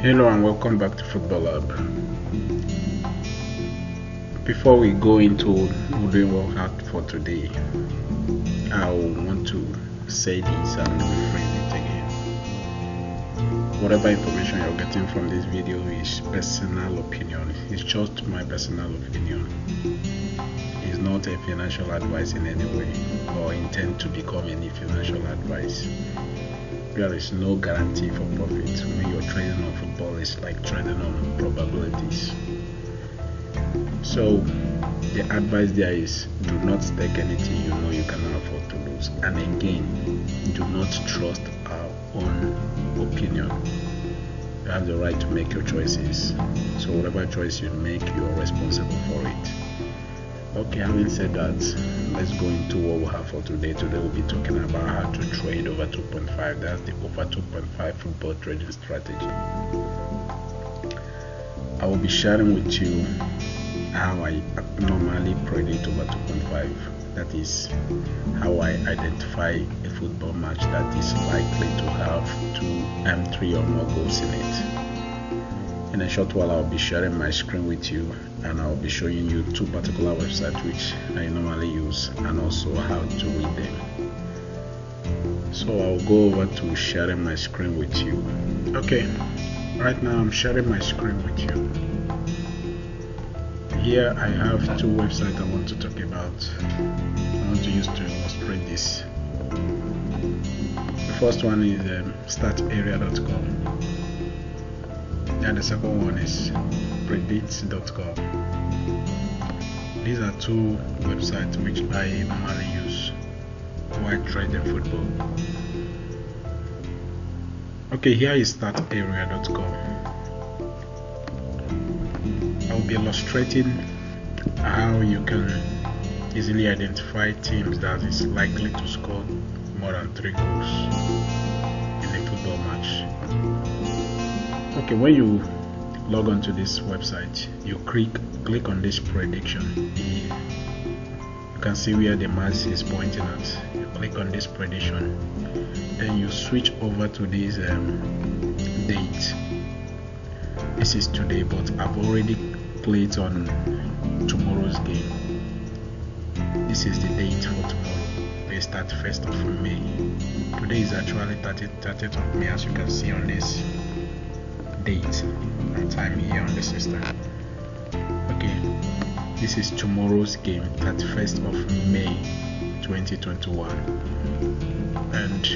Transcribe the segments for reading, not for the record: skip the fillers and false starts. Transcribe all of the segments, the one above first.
Hello and welcome back to Football Lab. Before we go into doing workout for today, I want to say this and rephrase it again. Whatever information you're getting from this video is personal opinion. It's just my personal opinion. It's not a financial advice in any way or intend to become any financial advice. There is no guarantee for profit. When you're trading on football, it's like trading on probabilities. So the advice there is, do not take anything you know you cannot afford to lose. And again, do not trust our own opinion. You have the right to make your choices. So whatever choice you make, you are responsible for it. Okay, having said that, let's go into what we have for today. Today we'll be talking about how to trade over 2.5. That's the over 2.5 football trading strategy. I will be sharing with you how I normally predict over 2.5. That is how I identify a football match that is likely to have 3 or more goals in it. In a short while, I'll be sharing my screen with you, and I'll be showing you 2 particular websites which I normally use, and also how to read them. So I'll go over to sharing my screen with you. Okay, right now I'm sharing my screen with you. Here I have 2 websites I want to talk about. I want to use to illustrate this. The first one is startarea.com. and the second one is predict.com. These are 2 websites which I normally use while trading football. Okay, here is startarea.com. I will be illustrating how you can easily identify teams that is likely to score more than 3 goals in a football match. Okay, when you log on to this website, you click on this prediction. You can see where the mouse is pointing at. You click on this prediction, then you switch over to this date. This is today, but I've already clicked on tomorrow's game. This is the date for tomorrow. They start 1st of May. Today is actually 30th of May, as you can see on this date and time here on the system. Okay, this is tomorrow's game, 31st of May 2021, and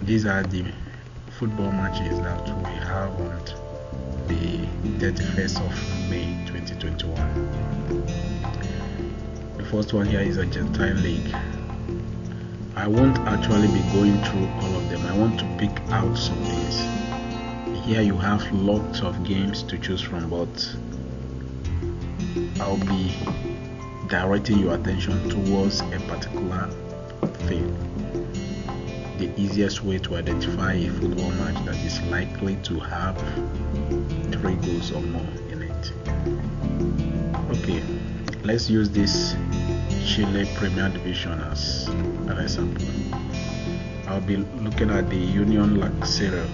these are the football matches that we have on the 31st of May 2021. The first one here is Argentine League. I won't actually be going through all of them. I want to pick out some things. Here you have lots of games to choose from, but I'll be directing your attention towards a particular thing. The easiest way to identify a football match that is likely to have 3 goals or more in it. Okay, let's use this Chile Premier Division as an example. I'll be looking at the Union La Calera.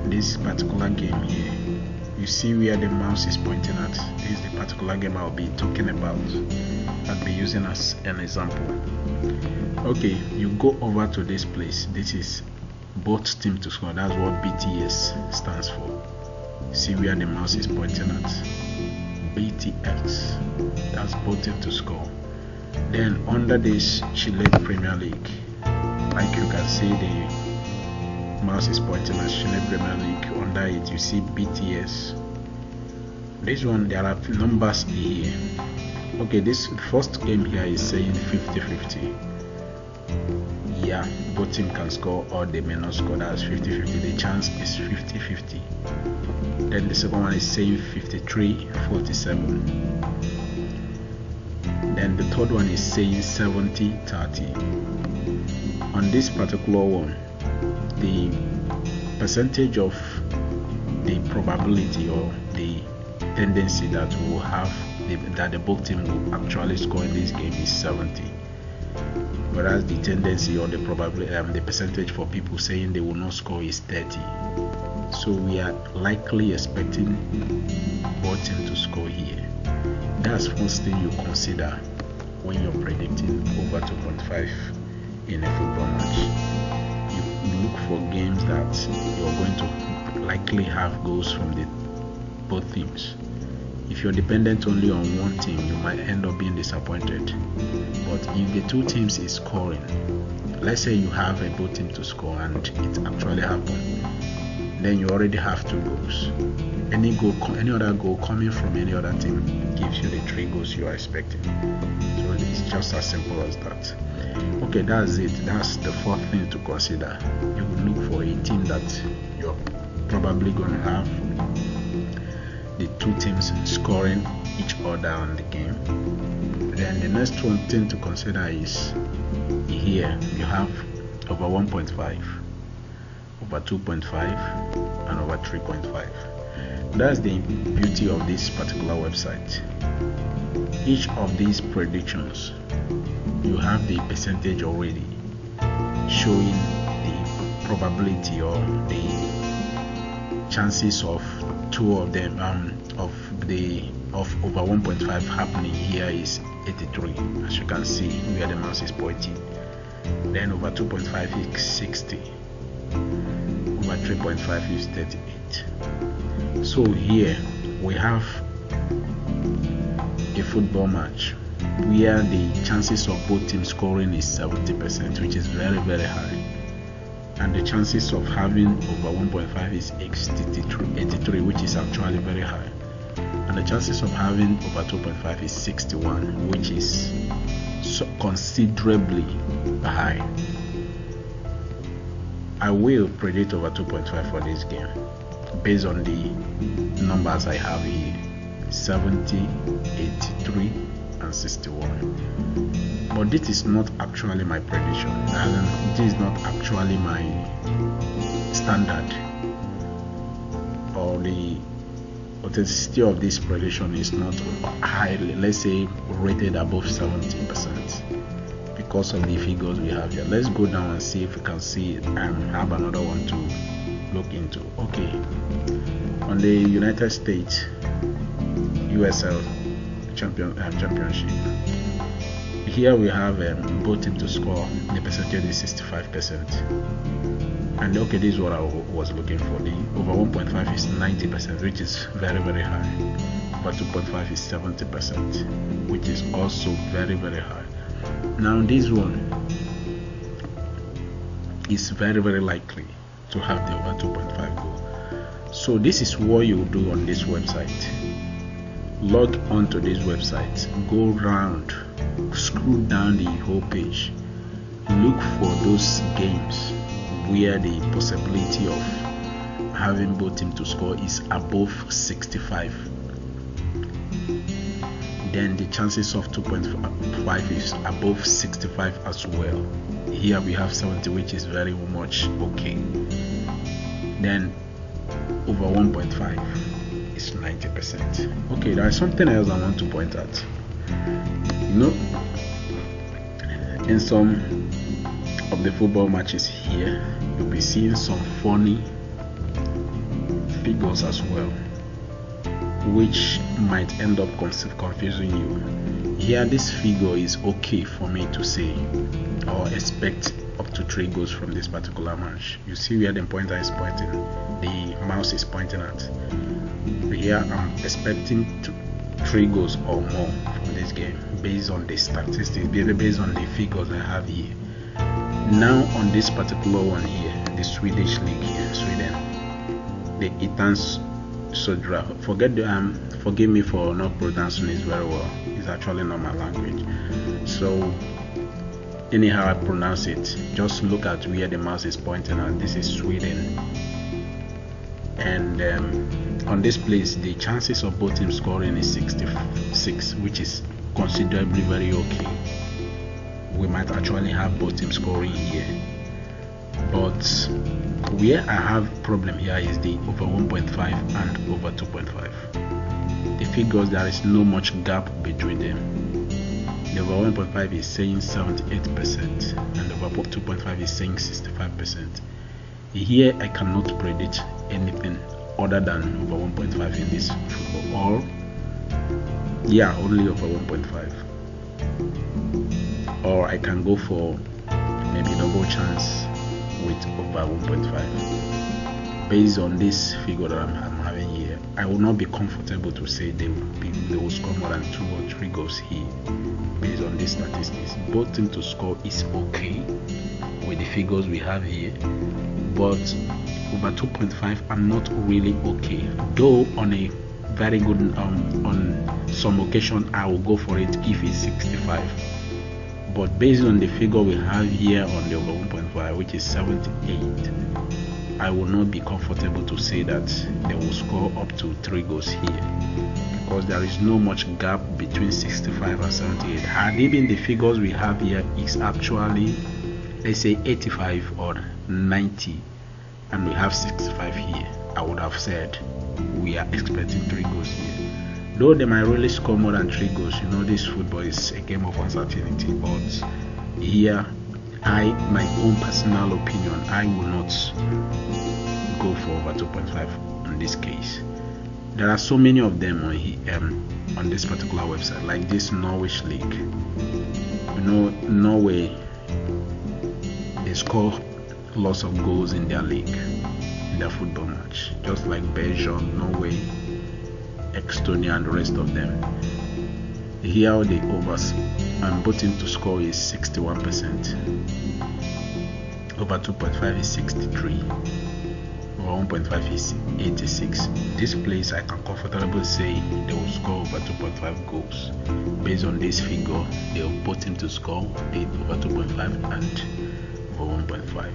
This particular game here, you see where the mouse is pointing at. This is the particular game I'll be talking about. I'll be using as an example. Okay, you go over to this place. This is both team to score. That's what BTS stands for. See where the mouse is pointing at. BTX. That's both team to score. Then under this Chile Premier League, like you can see, the mouse is pointing at Chile Premier League. Under it you see BTS. This one, there are numbers here. Okay, this first game here is saying 50-50. Yeah, both teams can score or they may not score. That's 50-50. The chance is 50-50. Then the second one is saying 53-47. Then the third one is saying 70-30. On this particular one, the percentage of the probability or the tendency that we will have that the both team will actually score in this game is 70, whereas the tendency or the probability the percentage for people saying they will not score is 30. So we are likely expecting both teams to score here. That's first thing you consider when you're predicting over 2.5 in a football match. You look for games that you're going to likely have goals from both teams. If you're dependent only on one team, you might end up being disappointed. But if the two teams is scoring, let's say you have a both team to score and it actually happened, then you already have 2 goals. Any other goal coming from any other team gives you the 3 goals you are expecting. So it's just as simple as that. Okay, that's it. That's the fourth thing to consider. You look for a team that you're probably going to have the 2 teams scoring each other on the game. Then the next one thing to consider is here you have over 1.5, over 2.5, and over 3.5. That's the beauty of this particular website. Each of these predictions, you have the percentage already showing the probability or the chances of 2 of them of over 1.5 happening. Here is 83, as you can see where the mouse is pointing. Then over 2.5 is 60, over 3.5 is 38. So here we have a football match where the chances of both teams scoring is 70%, which is very, very high, and the chances of having over 1.5 is 83, which is actually very high, and the chances of having over 2.5 is 61, which is considerably high. I will predict over 2.5 for this game based on the numbers I have here: 70, 83, and 61. But this is not actually my prediction, and this is not actually my standard, or the authenticity of this prediction is not highly, let's say, rated above 70% because of the figures we have here. Let's go down and see if we can see it and have another one to look into. Okay, on the United States USL championship, here we have both teams to score. The percentage is 65%, and okay, this is what I was looking for. The over 1.5 is 90%, which is very, very high. Over 2.5 is 70%, which is also very, very high. Now this one is very, very likely to have the over 2.5 goal. So this is what you do on this website. Log onto this website, go round, scroll down the whole page, look for those games where the possibility of having both teams to score is above 65. Then the chances of 2.5 is above 65 as well. Here we have 70, which is very much okay. Then over 1.5 is 90%. Okay, there is something else I want to point out. In some of the football matches here, you'll be seeing some funny figures as well, which might end up confusing you. Here this figure is okay for me to say or expect up to 3 goals from this particular match. You see where the pointer is pointing, the mouse is pointing at. Here I'm expecting 3 goals or more from this game based on the statistics, based on the figures I have here. Now on this particular one here, the Swedish league here, Sweden, the Itans Sodra. Forgive me for not pronouncing it very well. It's actually not my language. So anyhow I pronounce it, just look at where the mouse is pointing at. This is Sweden, and on this place the chances of both teams scoring is 66, which is considerably very okay. We might actually have both teams scoring here, but where I have problem here is the over 1.5 and over 2.5. The figures, there is no much gap between them. The over 1.5 is saying 78% and over 2.5 is saying 65%. Here I cannot predict anything other than over 1.5 in this football, or yeah, only over 1.5, or I can go for maybe double chance with over 1.5. Based on this figure that I'm having here, I will not be comfortable to say they will score more than 2 or 3 goals here. Based on these statistics, both teams to score is okay with the figures we have here, but over 2.5 are not really okay. Though on a very good on some occasion I will go for it if it's 65, but based on the figure we have here on the over 1.5, which is 78, I will not be comfortable to say that they will score up to 3 goals here, because there is no much gap between 65 and 78. Had even the figures we have here is actually, let's say 85 or 90, and we have 65 here, I would have said we are expecting 3 goals here. Though they might really score more than 3 goals, you know, this football is a game of uncertainty. But here, my own personal opinion, I will not go for over 2.5 in this case. There are so many of them on this particular website, like this Norwich League. You know, Norway, they score lots of goals in their league, in their football match, just like Belgium, Norway, Estonia, and the rest of them. Here the overs and both teams to score is 61%. Over 2.5 is 63. Over 1.5 is 86. This place I can comfortably say they will score over 2.5 goals. Based on this figure, they will both teams to score over 2.5 and over 1.5.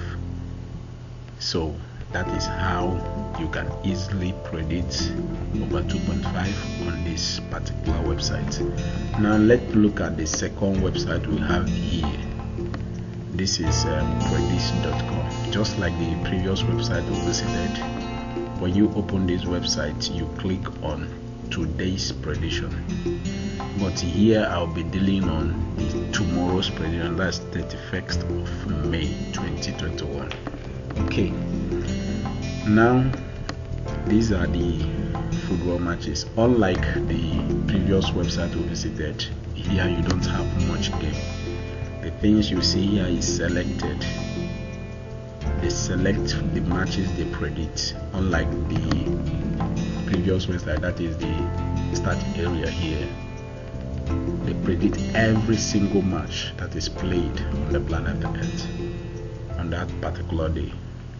So that is how you can easily predict over 2.5 on this particular website. Now let's look at the second website we have here. This is predict.com. Just like the previous website we visited, when you open this website, you click on today's prediction. But here I'll be dealing on the tomorrow's prediction. That's 31st of May 2021. Okay. Now these are the football matches. Unlike the previous website we visited, here you don't have much game. The things you see here is selected. They select the matches they predict. Unlike the previous website, that is the start area here, they predict every single match that is played on the planet Earth on that particular day.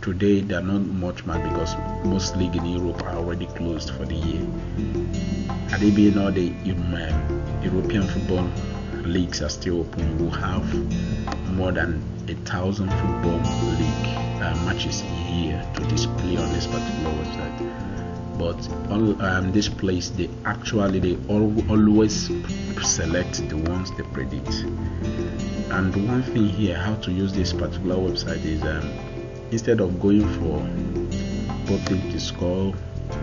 Today there are not much match because most leagues in Europe are already closed for the year. Had it been all the European football leagues are still open, you will have more than 1,000 football league matches a year to display on this particular website. But this place, they always select the ones they predict. And one thing here, how to use this particular website is instead of going for both teams to score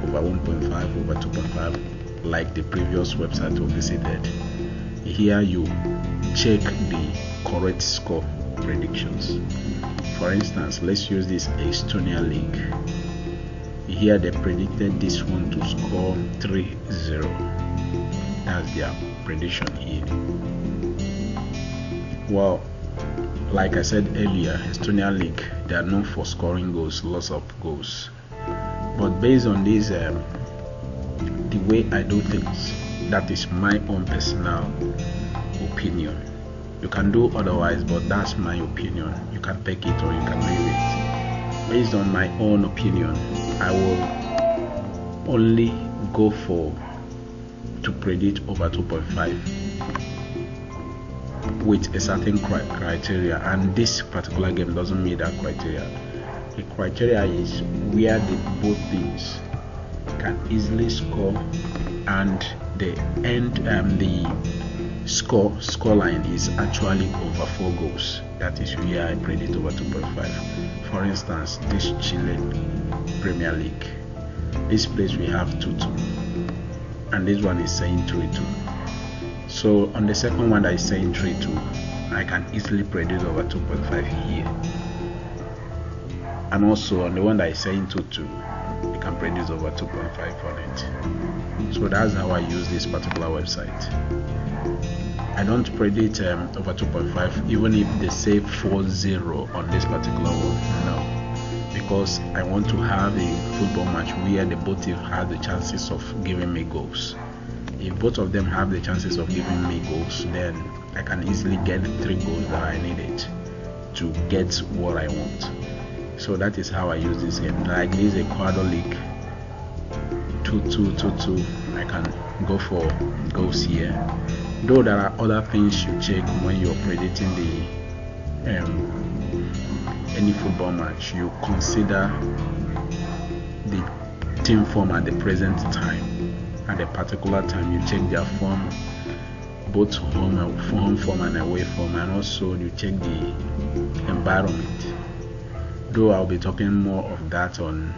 over 1.5, over 2.5, like the previous website we visited, here you check the correct score predictions. For instance, let's use this Estonia League. Here they predicted this one to score 3-0. That's their prediction here. Well, like I said earlier, Estonia League, they are known for scoring goals, lots of goals. But based on this, the way I do things, that is my own personal opinion. You can do otherwise, but that's my opinion. You can take it or you can leave it. Based on my own opinion, I will only go to predict over 2.5 with a certain criteria, and this particular game doesn't meet that criteria. The criteria is where both teams can easily score, and the scoreline is actually over 4 goals. That is where I predict over 2.5. For instance, this Chile Premier League, this place we have 2-2, and this one is saying 3-2. So on the second one that is saying 3-2, I can easily predict over 2.5 here. And also on the one that is saying 2-2, can produce over 2.5 on it. So that's how I use this particular website. I don't predict over 2.5 even if they say 4-0 on this particular one. No, because I want to have a football match where the both teams have the chances of giving me goals. If both of them have the chances of giving me goals, then I can easily get the 3 goals that I needed to get what I want. So that is how I use this game. Like this Ecuador League 2-2-2-2, I can go for goals here. Though there are other things you check when you're predicting the any football match. You consider the team form at the present time. At a particular time, you check their form, both home form and away form, and also you check the environment. Though I'll be talking more of that on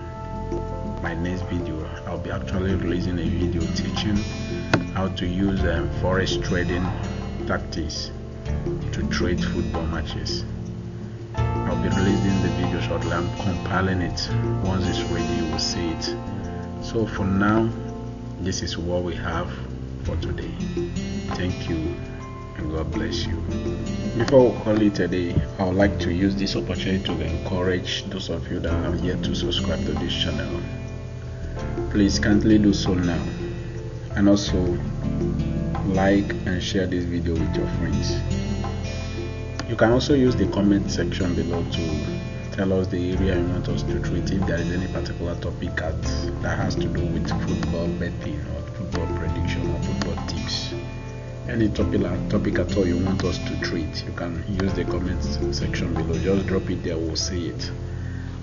my next video. I'll be actually releasing a video teaching how to use forex trading tactics to trade football matches. I'll be releasing the video shortly. I'm compiling it. Once it's ready, you will see it. So for now, this is what we have for today. Thank you and God bless you. Before we call it a day, I would like to use this opportunity to encourage those of you that have yet to subscribe to this channel. Please kindly do so now, and also like and share this video with your friends. You can also use the comment section below to tell us the area you want us to treat, if there is any particular topic that has to do with football betting or football prediction or football tips. Any topic at all you want us to treat, you can use the comment section below. Just drop it there, we'll see it,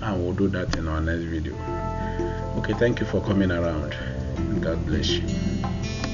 and we'll do that in our next video. Okay, thank you for coming around. God bless you.